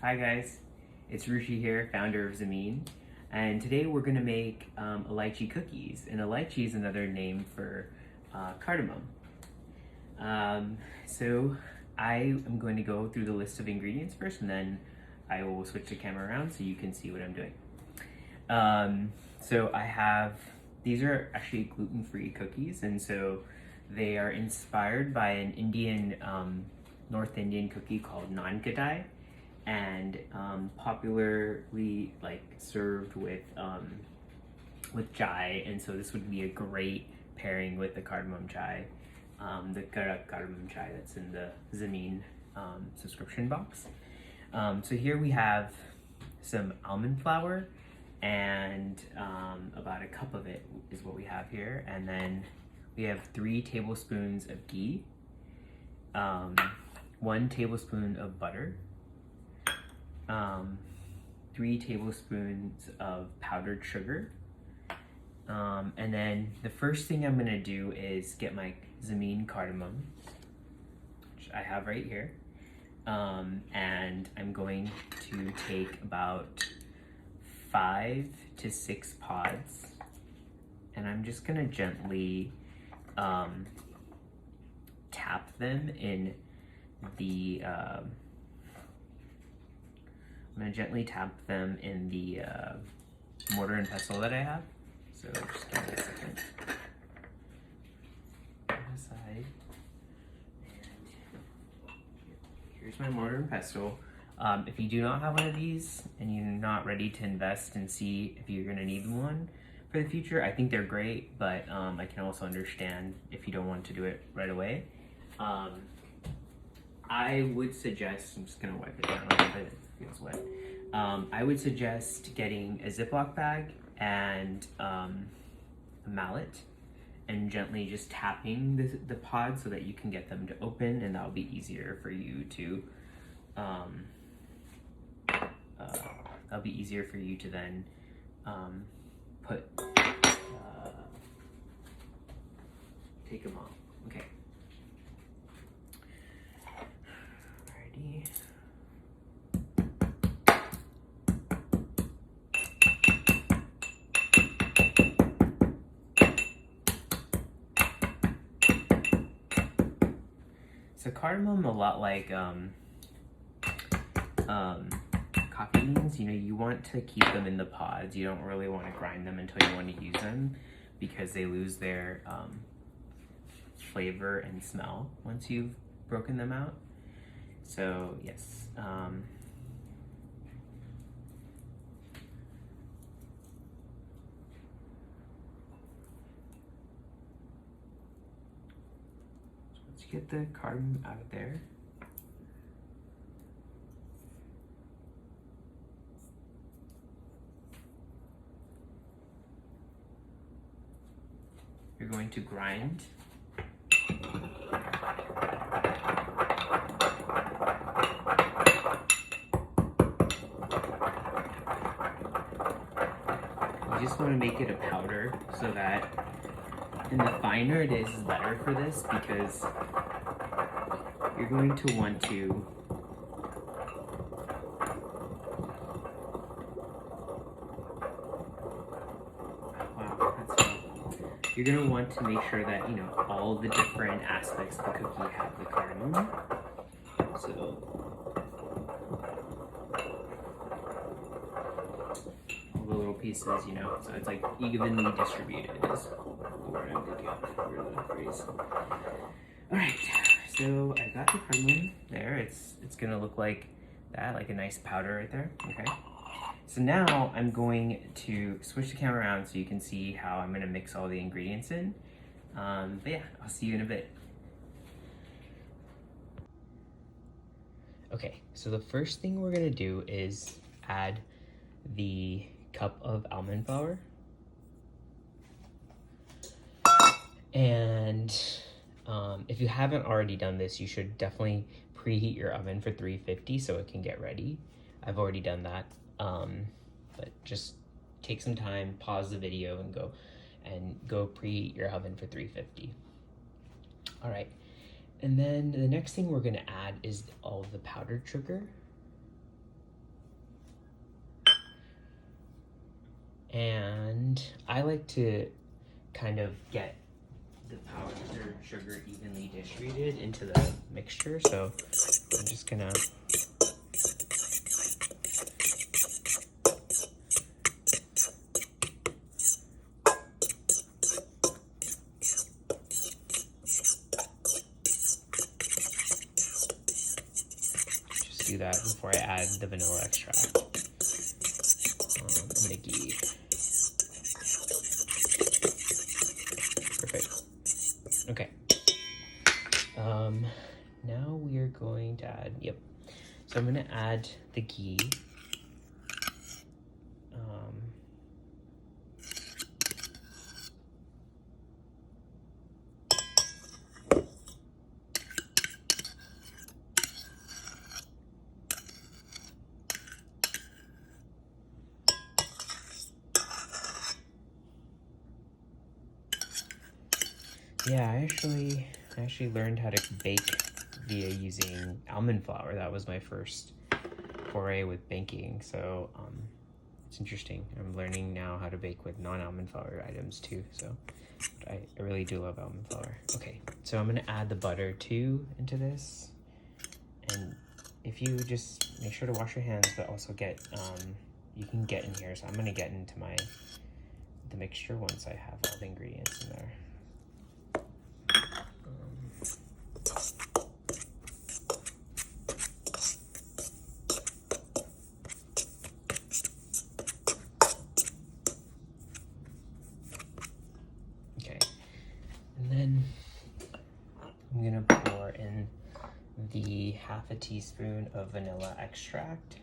Hi guys, it's Ruchi here, founder of Zameen, and today we're going to make Elchee Cookies, and Elchee is another name for cardamom. So I am going to go through the list of ingredients first, and then I will switch the camera around so you can see what I'm doing. So I have, these are actually gluten-free cookies, and so they are inspired by an Indian, North Indian cookie called naan kadai, and popularly served with chai, and so this would be a great pairing with the cardamom chai, the cardamom chai that's in the Zameen subscription box. So here we have some almond flour, and about a cup of it is what we have here, and then we have 3 tablespoons of ghee, 1 tablespoon of butter, 3 tablespoons of powdered sugar, and then the first thing I'm gonna do is get my Zameen cardamom, which I have right here, and I'm going to take about 5 to 6 pods, and I'm just gonna gently tap them in the mortar and pestle that I have. So just give me a second. Put it aside. And here's my mortar and pestle. If you do not have one of these and you're not ready to invest and see if you're gonna need one for the future, I think they're great, but I can also understand if you don't want to do it right away. I would suggest, I'm just gonna wipe it down a little bit, it feels wet. I would suggest getting a Ziploc bag and a mallet and gently just tapping the pod so that you can get them to open, and that'll be easier for you to then take them off. Okay. Alrighty. So cardamom, a lot like coffee beans, you want to keep them in the pods. You don't really want to grind them until you want to use them, because they lose their flavor and smell once you've broken them out. So yes, let's get the cardamom out of there. You're going to grind. You just want to make it a powder so that, and the finer it is better for this, because you're going to want to you're going to want to make sure that, all the different aspects of the cookie have the cardamom. So, all the little pieces, so it's like evenly distributed is the word I'm thinking of for the phrase. Alright, so I got the cardamom there. It's going to look like that, like a nice powder right there. Okay. So now I'm going to switch the camera around so you can see how I'm going to mix all the ingredients in. But yeah, I'll see you in a bit. Okay, so the first thing we're going to do is add the cup of almond flour. And if you haven't already done this, you should definitely preheat your oven for 350 so it can get ready. I've already done that. But just take some time, pause the video, and go preheat your oven for 350. All right, and then the next thing we're gonna add is all of the powdered sugar. And I like to kind of get the powder sugar evenly distributed into the mixture, so I'm just gonna just do that before I add the vanilla extract and the ghee. Perfect. Okay. Now we are going to add, so I'm going to add the ghee. Yeah, I actually learned how to bake via using almond flour. That was my first foray with baking, so it's interesting. I'm learning now how to bake with non-almond flour items too, so I really do love almond flour. Okay, so I'm gonna add the butter too into this, and if you just make sure to wash your hands, but also get, you can get in here, so I'm gonna get into the mixture once I have all the ingredients in there. Okay, and then I'm gonna pour in the half a teaspoon of vanilla extract.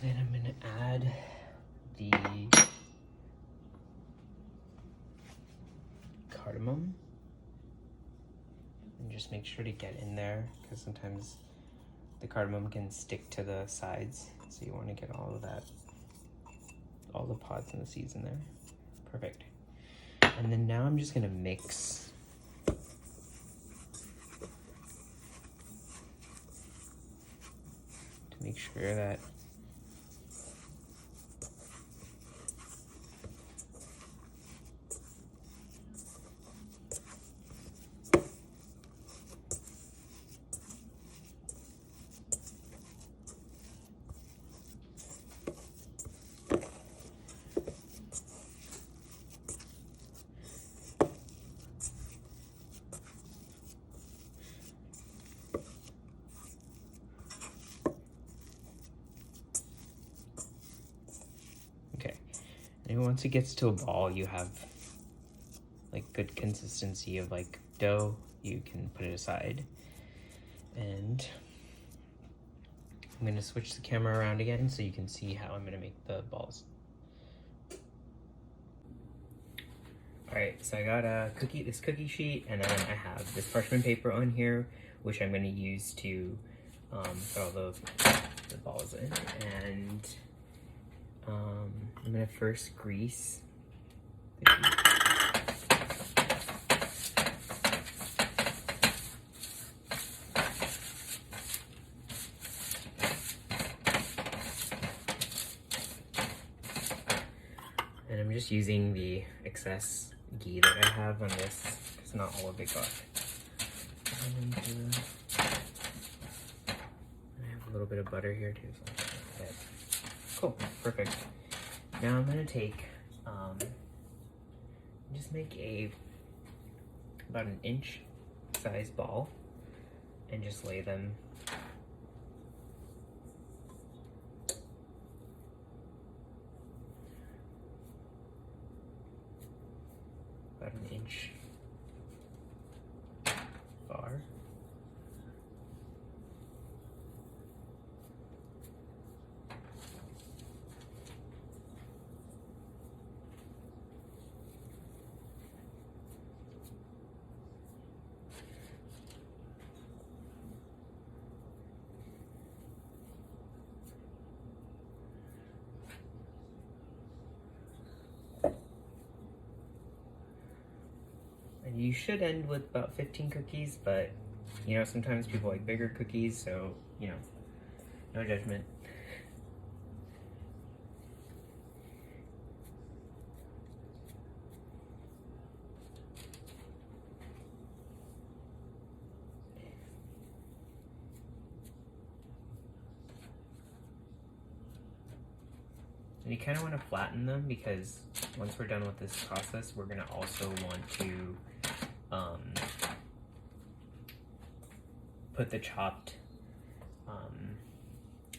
Then I'm gonna add the cardamom and just make sure to get in there, because sometimes the cardamom can stick to the sides, so you want to get all of that, all the pods and the seeds in there. Perfect. And then now I'm just gonna mix to make sure that and once it gets to a ball, you have like good consistency of like dough, you can put it aside. And I'm gonna switch the camera around again so you can see how I'm gonna make the balls. All right, so I got this cookie sheet, and then I have this parchment paper on here, which I'm gonna use to put all the balls in. And I'm gonna first grease the sheet. And I'm just using the excess ghee that I have on this, because not all of it got. And I have a little bit of butter here too, so I'm gonna cool, perfect. Now I'm gonna take, just make about an 1 inch size ball and just lay them inch bar. And you should end with about 15 cookies, but you know, sometimes people like bigger cookies, so you know, no judgment. And you kind of want to flatten them because once we're done with this process, we're going to also want to put the chopped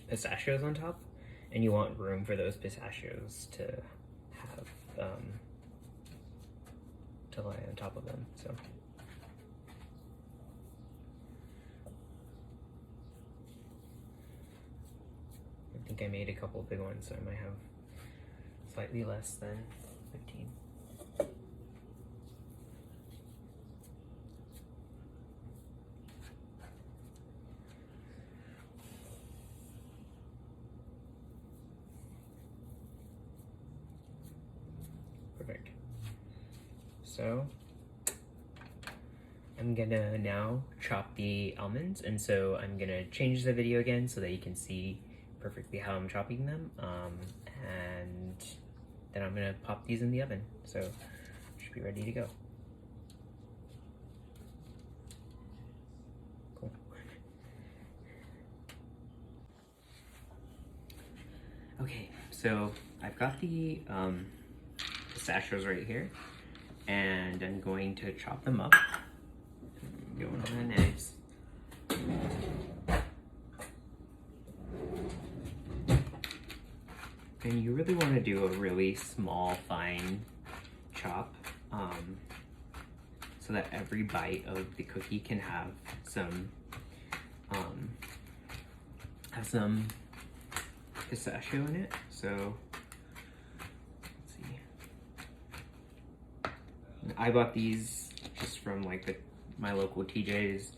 pistachios on top, and you want room for those pistachios to have to lie on top of them. So I think I made a couple of big ones, so I might have slightly less than 15. Perfect. So I'm gonna now chop the almonds, and so I'm gonna change the video again so that you can see perfectly how I'm chopping them, and then I'm gonna pop these in the oven, so should be ready to go. Cool. Okay, so I've got the pistachios right here, and I'm going to chop them up. Going on the knives. And you really want to do a really small, fine chop, so that every bite of the cookie can have some pistachio in it. So let's see. I bought these just from like my local TJ's.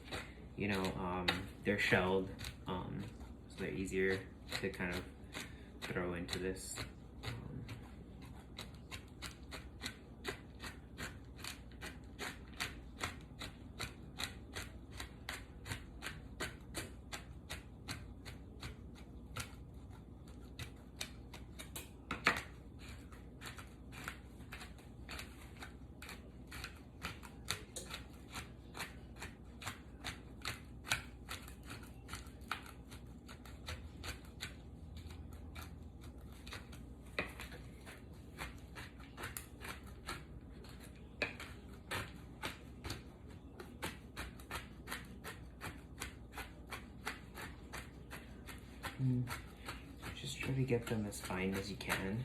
You know, they're shelled, so they're easier to kind of throw into this. Just try to get them as fine as you can.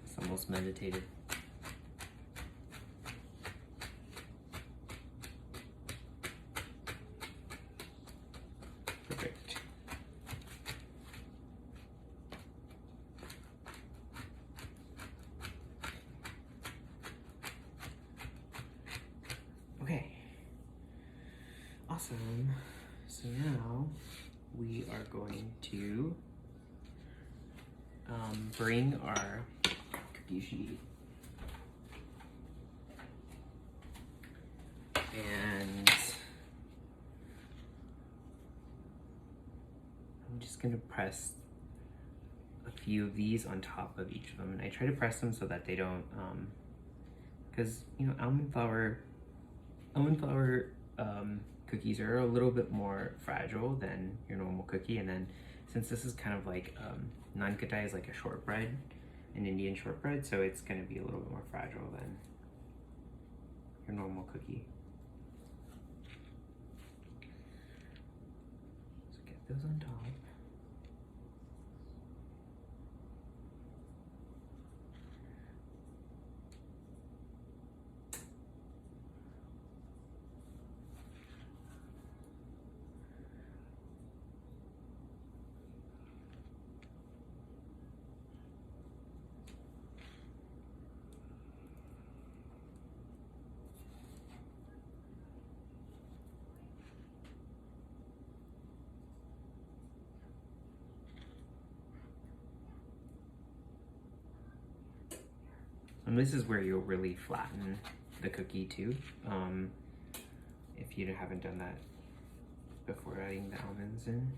It's almost meditative. Perfect. Okay, awesome. So now we are going to bring our cookie sheet, and I'm just gonna press a few of these on top of each of them, and I try to press them so that they don't, because you know, almond flour cookies are a little bit more fragile than your normal cookie, and then since this is kind of like naan katai is like a shortbread, an Indian shortbread, so it's going to be a little bit more fragile than your normal cookie. goes on top. And this is where you'll really flatten the cookie too, if you haven't done that before adding the almonds in.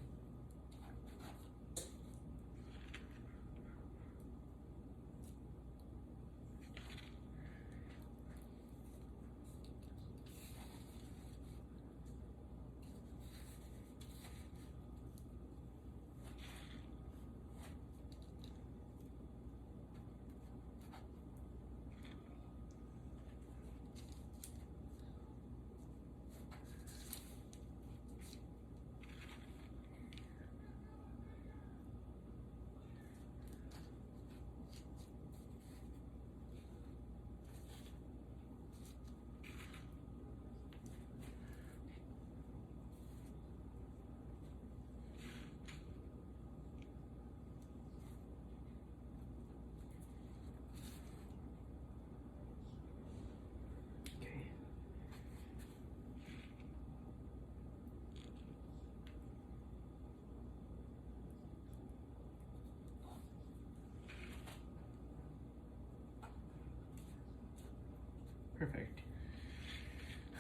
Perfect.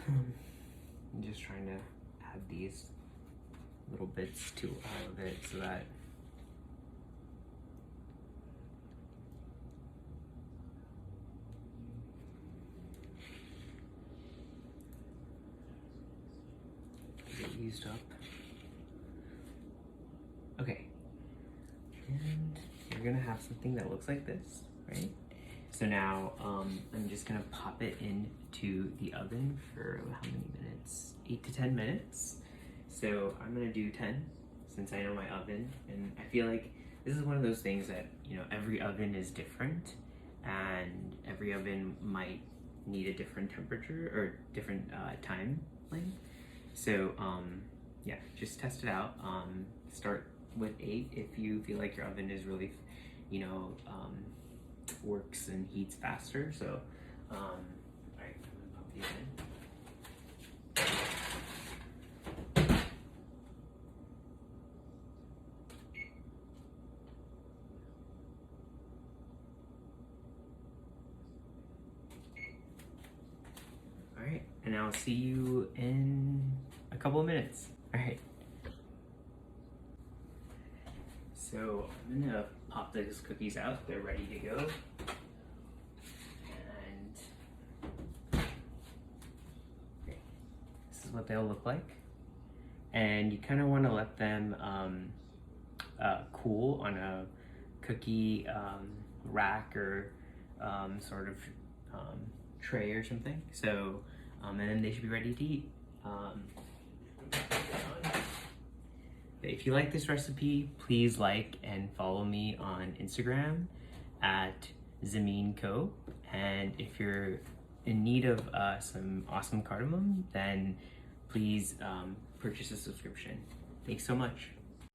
I'm just trying to add these little bits to all of it so that get used up. Okay. And you're gonna have something that looks like this, right? So now I'm just gonna pop it into the oven for how many minutes? 8 to 10 minutes. So I'm gonna do 10 since I know my oven, and I feel like this is one of those things that, you know, every oven is different and every oven might need a different temperature or different time length. So yeah, just test it out. Start with 8 if you feel like your oven is really, you know, works and heats faster. So all right, I'm gonna pop these in. All right, and I'll see you in a couple of minutes. All right. So I'm gonna pop those cookies out. They're ready to go. And okay, this is what they'll look like. And you kind of want to let them cool on a cookie rack or sort of tray or something. So, and then they should be ready to eat. If you like this recipe, please like and follow me on Instagram at ZameenCo. And if you're in need of some awesome cardamom, then please purchase a subscription. Thanks so much.